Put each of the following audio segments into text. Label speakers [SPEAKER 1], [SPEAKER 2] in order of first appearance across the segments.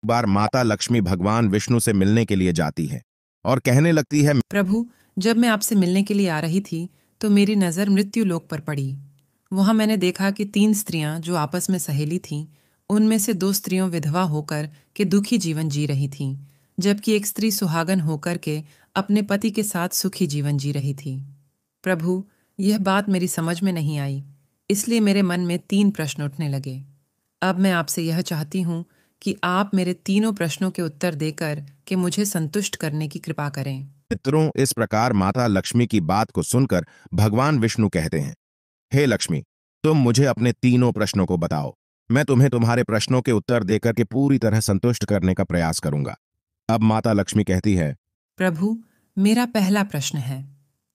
[SPEAKER 1] बार माता लक्ष्मी भगवान विष्णु से मिलने के लिए जाती है और कहने लगती है,
[SPEAKER 2] प्रभु, जब मैं आपसे मिलने के लिए आ रही थी तो मेरी नज़र मृत्यु लोक पर पड़ी। वहां मैंने देखा कि 3 स्त्रियां जो आपस में सहेली थीं, उनमें से 2 स्त्रियों विधवा होकर के दुखी जीवन जी रही थीं, जबकि एक स्त्री सुहागन होकर के अपने पति के साथ सुखी जीवन जी रही थी। प्रभु, यह बात मेरी समझ में नहीं आई, इसलिए मेरे मन में 3 प्रश्न उठने लगे। अब मैं आपसे यह चाहती हूँ कि आप मेरे तीनों प्रश्नों के उत्तर देकर के मुझे संतुष्ट करने की कृपा करें।
[SPEAKER 1] मित्रों, इस प्रकार माता लक्ष्मी की बात को सुनकर भगवान विष्णु कहते हैं, हे लक्ष्मी, तुम मुझे अपने तीनों प्रश्नों को बताओ। मैं तुम्हें तुम्हारे प्रश्नों के उत्तर देकर के पूरी तरह संतुष्ट करने का प्रयास करूंगा। अब माता लक्ष्मी कहती है,
[SPEAKER 2] प्रभु, मेरा पहला प्रश्न है,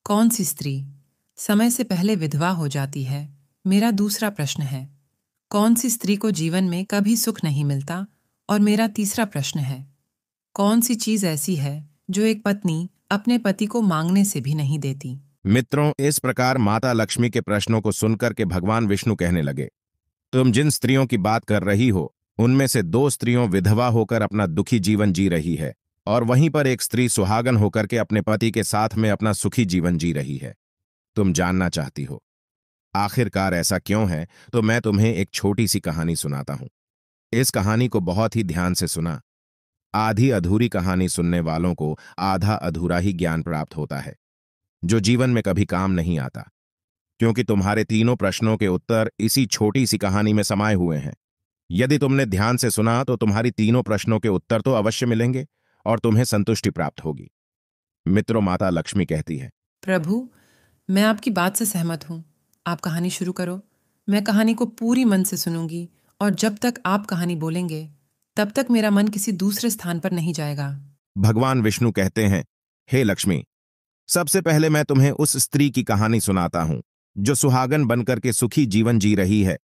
[SPEAKER 2] कौन सी स्त्री समय से पहले विधवा हो जाती है? मेरा दूसरा प्रश्न है, कौन सी स्त्री को जीवन में कभी सुख नहीं मिलता? और मेरा तीसरा प्रश्न है, कौन सी चीज ऐसी है जो एक पत्नी अपने पति को मांगने से भी नहीं देती?
[SPEAKER 1] मित्रों, इस प्रकार माता लक्ष्मी के प्रश्नों को सुनकर के भगवान विष्णु कहने लगे, तुम जिन स्त्रियों की बात कर रही हो, उनमें से 2 स्त्रियों विधवा होकर अपना दुखी जीवन जी रही है और वहीं पर एक स्त्री सुहागन होकर के अपने पति के साथ में अपना सुखी जीवन जी रही है। तुम जानना चाहती हो आखिरकार ऐसा क्यों है, तो मैं तुम्हें एक छोटी सी कहानी सुनाता हूं। इस कहानी को बहुत ही ध्यान से सुना। आधी अधूरी कहानी सुनने वालों को आधा अधूरा ही ज्ञान प्राप्त होता है, जो जीवन में कभी काम नहीं आता, क्योंकि तुम्हारे तीनों प्रश्नों के उत्तर इसी छोटी सी कहानी में समाये हुए हैं। यदि तुमने ध्यान से सुना तो तुम्हारी तीनों प्रश्नों के उत्तर तो अवश्य मिलेंगे और तुम्हें संतुष्टि प्राप्त होगी। मित्रों, माता लक्ष्मी कहती है,
[SPEAKER 2] प्रभु, मैं आपकी बात से सहमत हूँ। आप कहानी शुरू करो। मैं कहानी को पूरी मन से सुनूंगी और जब तक आप कहानी बोलेंगे, तब तक मेरा मन किसी दूसरे स्थान पर नहीं जाएगा।
[SPEAKER 1] भगवान विष्णु कहते हैं, हे लक्ष्मी, सबसे पहले मैं तुम्हें उस स्त्री की कहानी सुनाता हूं जो सुहागन बनकर के सुखी जीवन जी रही है।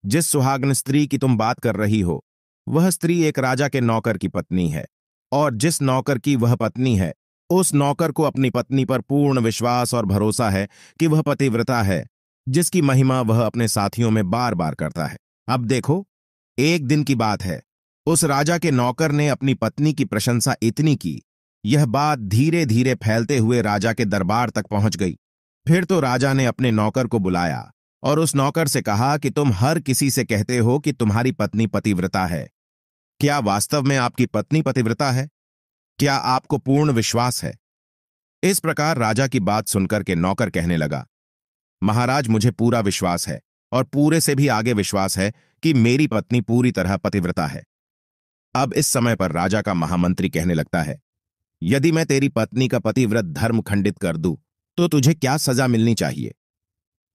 [SPEAKER 1] जिस सुहागन स्त्री की तुम बात कर रही हो, वह स्त्री एक राजा के नौकर की पत्नी है, और जिस नौकर की वह पत्नी है, उस नौकर को अपनी पत्नी पर पूर्ण विश्वास और भरोसा है कि वह पतिव्रता है, जिसकी महिमा वह अपने साथियों में बार बार करता है। अब देखो, एक दिन की बात है, उस राजा के नौकर ने अपनी पत्नी की प्रशंसा इतनी की, यह बात धीरे धीरे फैलते हुए राजा के दरबार तक पहुंच गई। फिर तो राजा ने अपने नौकर को बुलाया और उस नौकर से कहा कि तुम हर किसी से कहते हो कि तुम्हारी पत्नी पतिव्रता है। क्या वास्तव में आपकी पत्नी पतिव्रता है? क्या आपको पूर्ण विश्वास है? इस प्रकार राजा की बात सुनकर के नौकर कहने लगा, महाराज, मुझे पूरा विश्वास है और पूरे से भी आगे विश्वास है कि मेरी पत्नी पूरी तरह पतिव्रता है। अब इस समय पर राजा का महामंत्री कहने लगता है, यदि मैं तेरी पत्नी का पतिव्रत धर्म खंडित कर दूं, तो तुझे क्या सजा मिलनी चाहिए?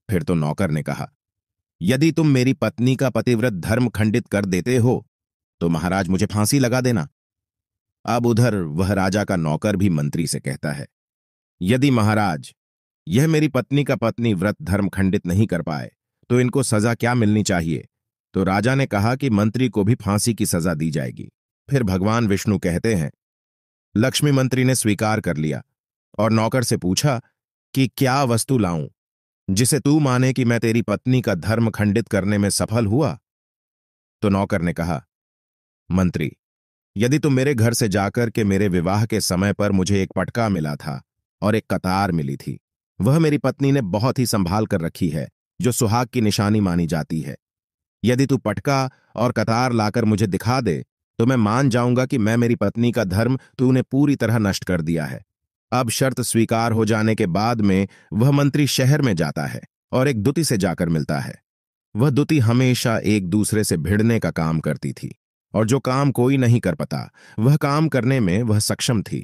[SPEAKER 1] फिर तो नौकर ने कहा, यदि तुम मेरी पत्नी का पतिव्रत धर्म खंडित कर देते हो, तो महाराज मुझे फांसी लगा देना। अब उधर वह राजा का नौकर भी मंत्री से कहता है, यदि महाराज यह मेरी पत्नी का पत्नी व्रत धर्म खंडित नहीं कर पाए, तो इनको सजा क्या मिलनी चाहिए? तो राजा ने कहा कि मंत्री को भी फांसी की सजा दी जाएगी। फिर भगवान विष्णु कहते हैं, लक्ष्मी मंत्री ने स्वीकार कर लिया और नौकर से पूछा कि क्या वस्तु लाऊं जिसे तू माने कि मैं तेरी पत्नी का धर्म खंडित करने में सफल हुआ? तो नौकर ने कहा, मंत्री, यदि तुम मेरे घर से जाकर के मेरे विवाह के समय पर मुझे एक पटका मिला था और एक कतार मिली थी, वह मेरी पत्नी ने बहुत ही संभाल कर रखी है, जो सुहाग की निशानी मानी जाती है। यदि तू पटका और कतार लाकर मुझे दिखा दे, तो मैं मान जाऊंगा कि मैं मेरी पत्नी का धर्म तूने पूरी तरह नष्ट कर दिया है। अब शर्त स्वीकार हो जाने के बाद में वह मंत्री शहर में जाता है और एक दुती से जाकर मिलता है। वह दुती हमेशा एक दूसरे से भिड़ने का काम करती थी, और जो काम कोई नहीं कर पाता, वह काम करने में वह सक्षम थी।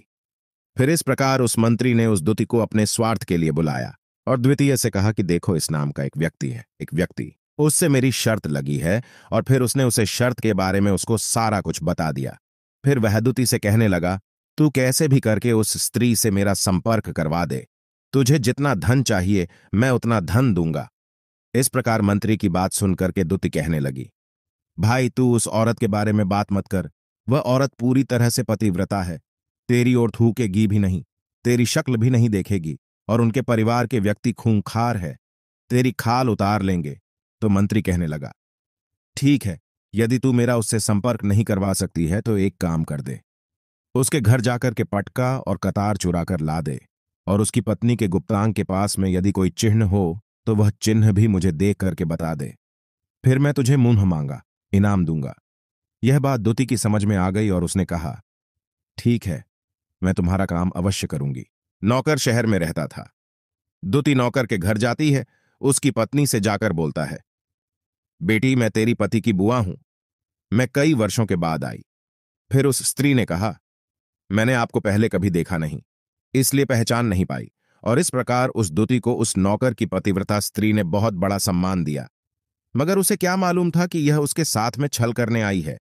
[SPEAKER 1] फिर इस प्रकार उस मंत्री ने उस दुती को अपने स्वार्थ के लिए बुलाया और द्वितीय से कहा कि देखो, इस नाम का एक व्यक्ति है, एक व्यक्ति, उससे मेरी शर्त लगी है। और फिर उसने उसे शर्त के बारे में उसको सारा कुछ बता दिया। फिर वह दुती से कहने लगा, तू कैसे भी करके उस स्त्री से मेरा संपर्क करवा दे। तुझे जितना धन चाहिए मैं उतना धन दूंगा। इस प्रकार मंत्री की बात सुनकर के दुती कहने लगी, भाई, तू उस औरत के बारे में बात मत कर। वह औरत पूरी तरह से पतिव्रता है, तेरी ओर थूकेगी भी नहीं, तेरी शक्ल भी नहीं देखेगी, और उनके परिवार के व्यक्ति खूंखार है, तेरी खाल उतार लेंगे। तो मंत्री कहने लगा, ठीक है, यदि तू मेरा उससे संपर्क नहीं करवा सकती है तो एक काम कर दे, उसके घर जाकर के पटका और कतार चुरा कर ला दे, और उसकी पत्नी के गुप्तांग के पास में यदि कोई चिन्ह हो तो वह चिन्ह भी मुझे देख करके बता दे। फिर मैं तुझे मुंह मांगा इनाम दूंगा। यह बात दुति की समझ में आ गई और उसने कहा, ठीक है, मैं तुम्हारा काम अवश्य करूंगी। नौकर शहर में रहता था। दुति नौकर के घर जाती है, उसकी पत्नी से जाकर बोलता है, बेटी मैं तेरी पति की बुआ हूं, मैं कई वर्षों के बाद आई। फिर उस स्त्री ने कहा, मैंने आपको पहले कभी देखा नहीं, इसलिए पहचान नहीं पाई। और इस प्रकार उस दुति को उस नौकर की पतिव्रता स्त्री ने बहुत बड़ा सम्मान दिया, मगर उसे क्या मालूम था कि यह उसके साथ में छल करने आई है।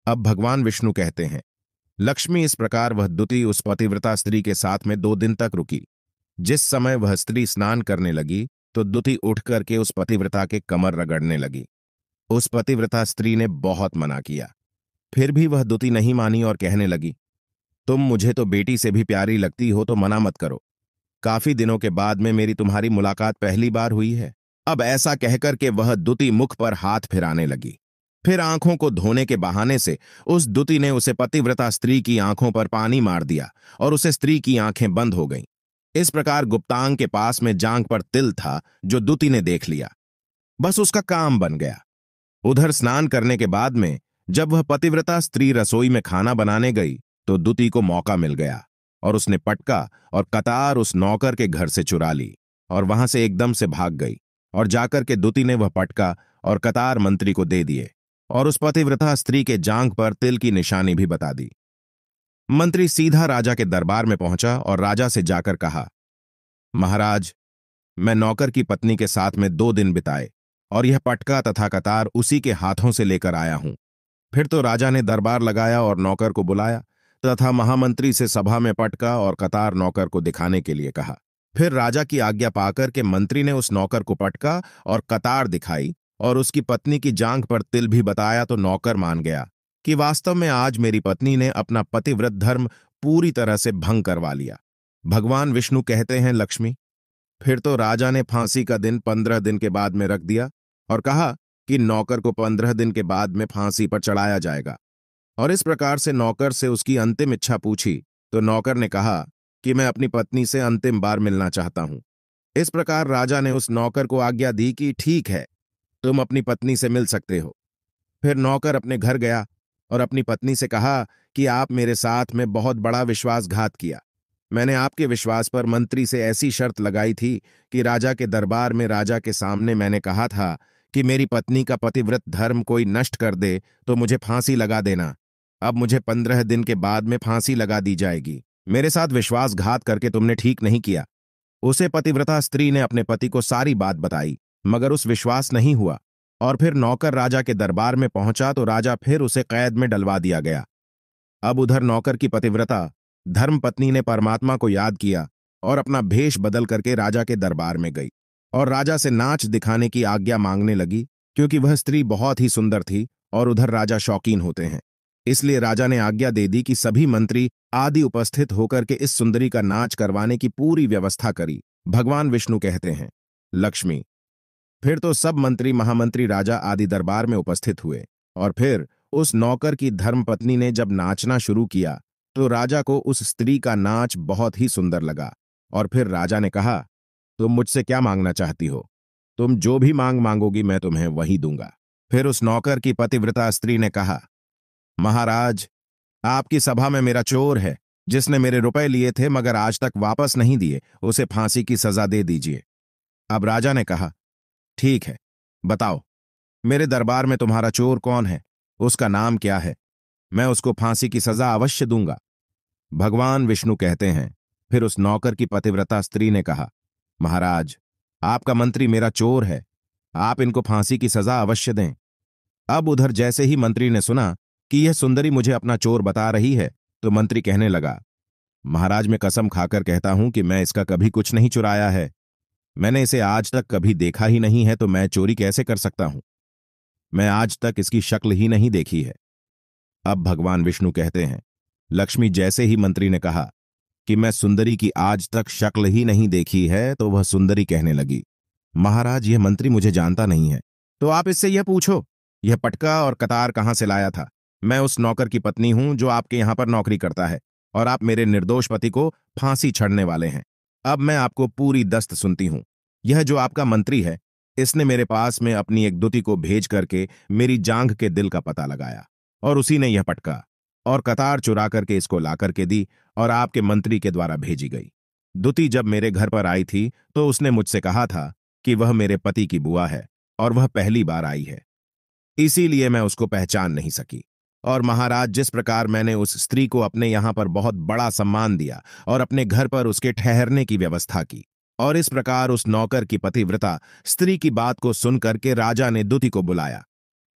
[SPEAKER 1] अब भगवान विष्णु कहते हैं, लक्ष्मी इस प्रकार वह दुति उस पतिव्रता स्त्री के साथ में 2 दिन तक रुकी। जिस समय वह स्त्री स्नान करने लगी तो दुति उठ करके उस पतिव्रता के कमर रगड़ने लगी। उस पतिव्रता स्त्री ने बहुत मना किया, फिर भी वह दुति नहीं मानी और कहने लगी, तुम मुझे तो बेटी से भी प्यारी लगती हो तो मना मत करो। काफी दिनों के बाद में मेरी तुम्हारी मुलाकात पहली बार हुई है। अब ऐसा कहकर के वह दुति मुख पर हाथ फिराने लगी। फिर आंखों को धोने के बहाने से उस दुति ने उसे पतिव्रता स्त्री की आंखों पर पानी मार दिया और उसे स्त्री की आंखें बंद हो गईं। इस प्रकार गुप्तांग के पास में जांघ पर तिल था जो दुति ने देख लिया। बस उसका काम बन गया। उधर स्नान करने के बाद में जब वह पतिव्रता स्त्री रसोई में खाना बनाने गई तो दुति को मौका मिल गया और उसने पटका और कतार उस नौकर के घर से चुरा ली और वहां से एकदम से भाग गई। और जाकर के दुति ने वह पटका और कतार मंत्री को दे दिए और उस पतिव्रता स्त्री के जांघ पर तिल की निशानी भी बता दी। मंत्री सीधा राजा के दरबार में पहुंचा और राजा से जाकर कहा, महाराज, मैं नौकर की पत्नी के साथ में 2 दिन बिताए और यह पटका तथा कतार उसी के हाथों से लेकर आया हूं। फिर तो राजा ने दरबार लगाया और नौकर को बुलाया तथा महामंत्री से सभा में पटका और कतार नौकर को दिखाने के लिए कहा। फिर राजा की आज्ञा पाकर के मंत्री ने उस नौकर को पटका और कतार दिखाई और उसकी पत्नी की जांघ पर तिल भी बताया तो नौकर मान गया कि वास्तव में आज मेरी पत्नी ने अपना पतिव्रत धर्म पूरी तरह से भंग करवा लिया। भगवान विष्णु कहते हैं, लक्ष्मी, फिर तो राजा ने फांसी का दिन 15 दिन के बाद में रख दिया और कहा कि नौकर को 15 दिन के बाद में फांसी पर चढ़ाया जाएगा। और इस प्रकार से नौकर से उसकी अंतिम इच्छा पूछी तो नौकर ने कहा कि मैं अपनी पत्नी से अंतिम बार मिलना चाहता हूं। इस प्रकार राजा ने उस नौकर को आज्ञा दी कि ठीक है, तुम अपनी पत्नी से मिल सकते हो। फिर नौकर अपने घर गया और अपनी पत्नी से कहा कि आप मेरे साथ में बहुत बड़ा विश्वासघात किया। मैंने आपके विश्वास पर मंत्री से ऐसी शर्त लगाई थी कि राजा के दरबार में राजा के सामने मैंने कहा था कि मेरी पत्नी का पतिव्रत धर्म कोई नष्ट कर दे तो मुझे फांसी लगा देना। अब मुझे 15 दिन के बाद में फांसी लगा दी जाएगी। मेरे साथ विश्वासघात करके तुमने ठीक नहीं किया। उसे पतिव्रता स्त्री ने अपने पति को सारी बात बताई, मगर उस विश्वास नहीं हुआ और फिर नौकर राजा के दरबार में पहुंचा तो राजा फिर उसे कैद में डलवा दिया गया। अब उधर नौकर की पतिव्रता धर्मपत्नी ने परमात्मा को याद किया और अपना भेष बदल करके राजा के दरबार में गई और राजा से नाच दिखाने की आज्ञा मांगने लगी, क्योंकि वह स्त्री बहुत ही सुंदर थी और उधर राजा शौकीन होते हैं। इसलिए राजा ने आज्ञा दे दी कि सभी मंत्री आदि उपस्थित होकर के इस सुंदरी का नाच करवाने की पूरी व्यवस्था करी। भगवान विष्णु कहते हैं, लक्ष्मी, फिर तो सब मंत्री महामंत्री राजा आदि दरबार में उपस्थित हुए और फिर उस नौकर की धर्मपत्नी ने जब नाचना शुरू किया तो राजा को उस स्त्री का नाच बहुत ही सुंदर लगा। और फिर राजा ने कहा, तुम मुझसे क्या मांगना चाहती हो? तुम जो भी मांग मांगोगी मैं तुम्हें वही दूंगा। फिर उस नौकर की पतिव्रता स्त्री ने कहा, महाराज, आपकी सभा में मेरा चोर है जिसने मेरे रुपए लिए थे मगर आज तक वापस नहीं दिए, उसे फांसी की सजा दे दीजिए। अब राजा ने कहा, ठीक है, बताओ मेरे दरबार में तुम्हारा चोर कौन है, उसका नाम क्या है? मैं उसको फांसी की सजा अवश्य दूंगा। भगवान विष्णु कहते हैं, फिर उस नौकर की पतिव्रता स्त्री ने कहा, महाराज, आपका मंत्री मेरा चोर है, आप इनको फांसी की सजा अवश्य दें। अब उधर जैसे ही मंत्री ने सुना कि यह सुंदरी मुझे अपना चोर बता रही है तो मंत्री कहने लगा, महाराज, मैं कसम खाकर कहता हूं कि मैं इसका कभी कुछ नहीं चुराया है। मैंने इसे आज तक कभी देखा ही नहीं है तो मैं चोरी कैसे कर सकता हूं? मैं आज तक इसकी शक्ल ही नहीं देखी है। अब भगवान विष्णु कहते हैं, लक्ष्मी, जैसे ही मंत्री ने कहा कि मैं सुंदरी की आज तक शक्ल ही नहीं देखी है तो वह सुंदरी कहने लगी, महाराज, यह मंत्री मुझे जानता नहीं है, तो आप इससे यह पूछो यह पटका और कतार कहाँ से लाया था? मैं उस नौकर की पत्नी हूं जो आपके यहां पर नौकरी करता है, और आप मेरे निर्दोष पति को फांसी चढ़ने वाले हैं। अब मैं आपको पूरी दस्त सुनती हूं। यह जो आपका मंत्री है, इसने मेरे पास में अपनी एक दूती को भेज करके मेरी जांघ के दिल का पता लगाया, और उसी ने यह पटका और कतार चुरा करके इसको ला करके दी और आपके मंत्री के द्वारा भेजी गई। दूती जब मेरे घर पर आई थी तो उसने मुझसे कहा था कि वह मेरे पति की बुआ है और वह पहली बार आई है, इसीलिए मैं उसको पहचान नहीं सकी। और महाराज, जिस प्रकार मैंने उस स्त्री को अपने यहां पर बहुत बड़ा सम्मान दिया और अपने घर पर उसके ठहरने की व्यवस्था की, और इस प्रकार उस नौकर की पतिव्रता स्त्री की बात को सुनकर के राजा ने दूती को बुलाया।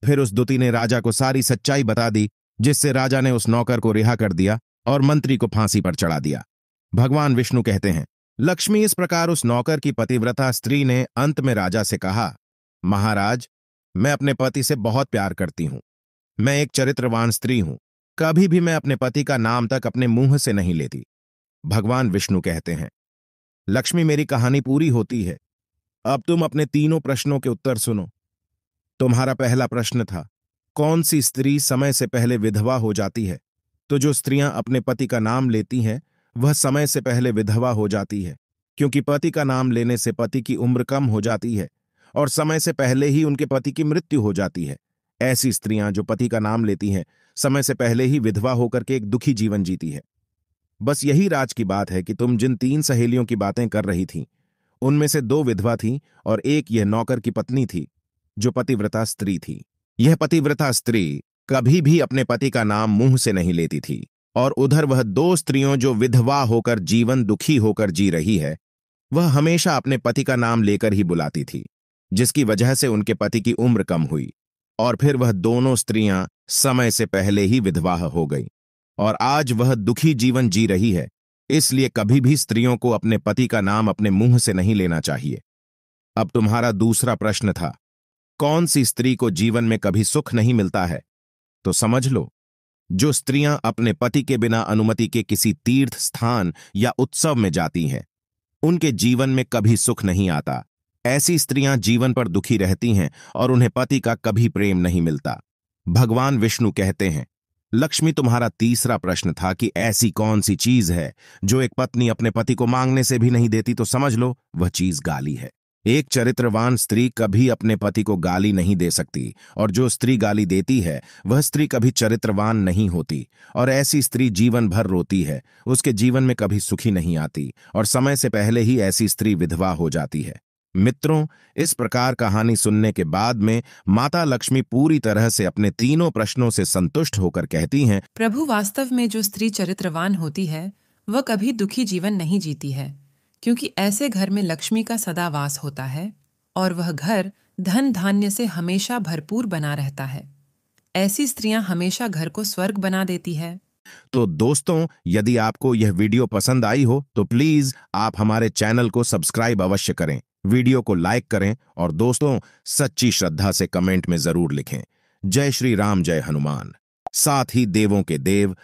[SPEAKER 1] फिर उस दूती ने राजा को सारी सच्चाई बता दी, जिससे राजा ने उस नौकर को रिहा कर दिया और मंत्री को फांसी पर चढ़ा दिया। भगवान विष्णु कहते हैं, लक्ष्मी, इस प्रकार उस नौकर की पतिव्रता स्त्री ने अंत में राजा से कहा, महाराज, मैं अपने पति से बहुत प्यार करती हूं। मैं एक चरित्रवान स्त्री हूं। कभी भी मैं अपने पति का नाम तक अपने मुंह से नहीं लेती। भगवान विष्णु कहते हैं, लक्ष्मी, मेरी कहानी पूरी होती है। अब तुम अपने तीनों प्रश्नों के उत्तर सुनो। तुम्हारा पहला प्रश्न था, कौन सी स्त्री समय से पहले विधवा हो जाती है? तो जो स्त्रियां अपने पति का नाम लेती हैं, वह समय से पहले विधवा हो जाती है, क्योंकि पति का नाम लेने से पति की उम्र कम हो जाती है और समय से पहले ही उनके पति की मृत्यु हो जाती है। ऐसी स्त्रियां जो पति का नाम लेती हैं, समय से पहले ही विधवा होकर के एक दुखी जीवन जीती है। बस यही राज की बात है कि तुम जिन 3 सहेलियों की बातें कर रही थी, उनमें से 2 विधवा थीं और एक यह नौकर की पत्नी थी, जो पतिव्रता स्त्री थी। यह पतिव्रता स्त्री कभी भी अपने पति का नाम मुंह से नहीं लेती थी, और उधर वह 2 स्त्रियों जो विधवा होकर जीवन दुखी होकर जी रही है, वह हमेशा अपने पति का नाम लेकर ही बुलाती थी, जिसकी वजह से उनके पति की उम्र कम हुई, और फिर वह दोनों स्त्रियां समय से पहले ही विधवा हो गई, और आज वह दुखी जीवन जी रही है। इसलिए कभी भी स्त्रियों को अपने पति का नाम अपने मुंह से नहीं लेना चाहिए। अब तुम्हारा दूसरा प्रश्न था, कौन सी स्त्री को जीवन में कभी सुख नहीं मिलता है? तो समझ लो, जो स्त्रियां अपने पति के बिना अनुमति के किसी तीर्थ स्थान या उत्सव में जाती हैं, उनके जीवन में कभी सुख नहीं आता। ऐसी स्त्रियां जीवन पर दुखी रहती हैं और उन्हें पति का कभी प्रेम नहीं मिलता। भगवान विष्णु कहते हैं, लक्ष्मी, तुम्हारा तीसरा प्रश्न था कि ऐसी कौन सी चीज है जो एक पत्नी अपने पति को मांगने से भी नहीं देती? तो समझ लो, वह चीज गाली है। एक चरित्रवान स्त्री कभी अपने पति को गाली नहीं दे सकती, और जो स्त्री गाली देती है वह स्त्री कभी चरित्रवान नहीं होती, और ऐसी स्त्री जीवन भर रोती है, उसके जीवन में कभी सुखी नहीं आती, और समय से पहले ही ऐसी स्त्री विधवा हो जाती है। मित्रों, इस प्रकार कहानी सुनने के बाद में माता लक्ष्मी पूरी तरह से अपने तीनों प्रश्नों से संतुष्ट होकर कहती हैं,
[SPEAKER 2] प्रभु, वास्तव में जो स्त्री चरित्रवान होती है वह कभी दुखी जीवन नहीं जीती है, क्योंकि ऐसे घर में लक्ष्मी का सदा वास होता है और वह घर धन धान्य से हमेशा भरपूर बना रहता है। ऐसी स्त्रियां हमेशा घर को स्वर्ग बना देती है।
[SPEAKER 1] तो दोस्तों, यदि आपको यह वीडियो पसंद आई हो तो प्लीज आप हमारे चैनल को सब्सक्राइब अवश्य करें, वीडियो को लाइक करें, और दोस्तों, सच्ची श्रद्धा से कमेंट में जरूर लिखें, जय श्री राम, जय हनुमान। साथ ही देवों के देव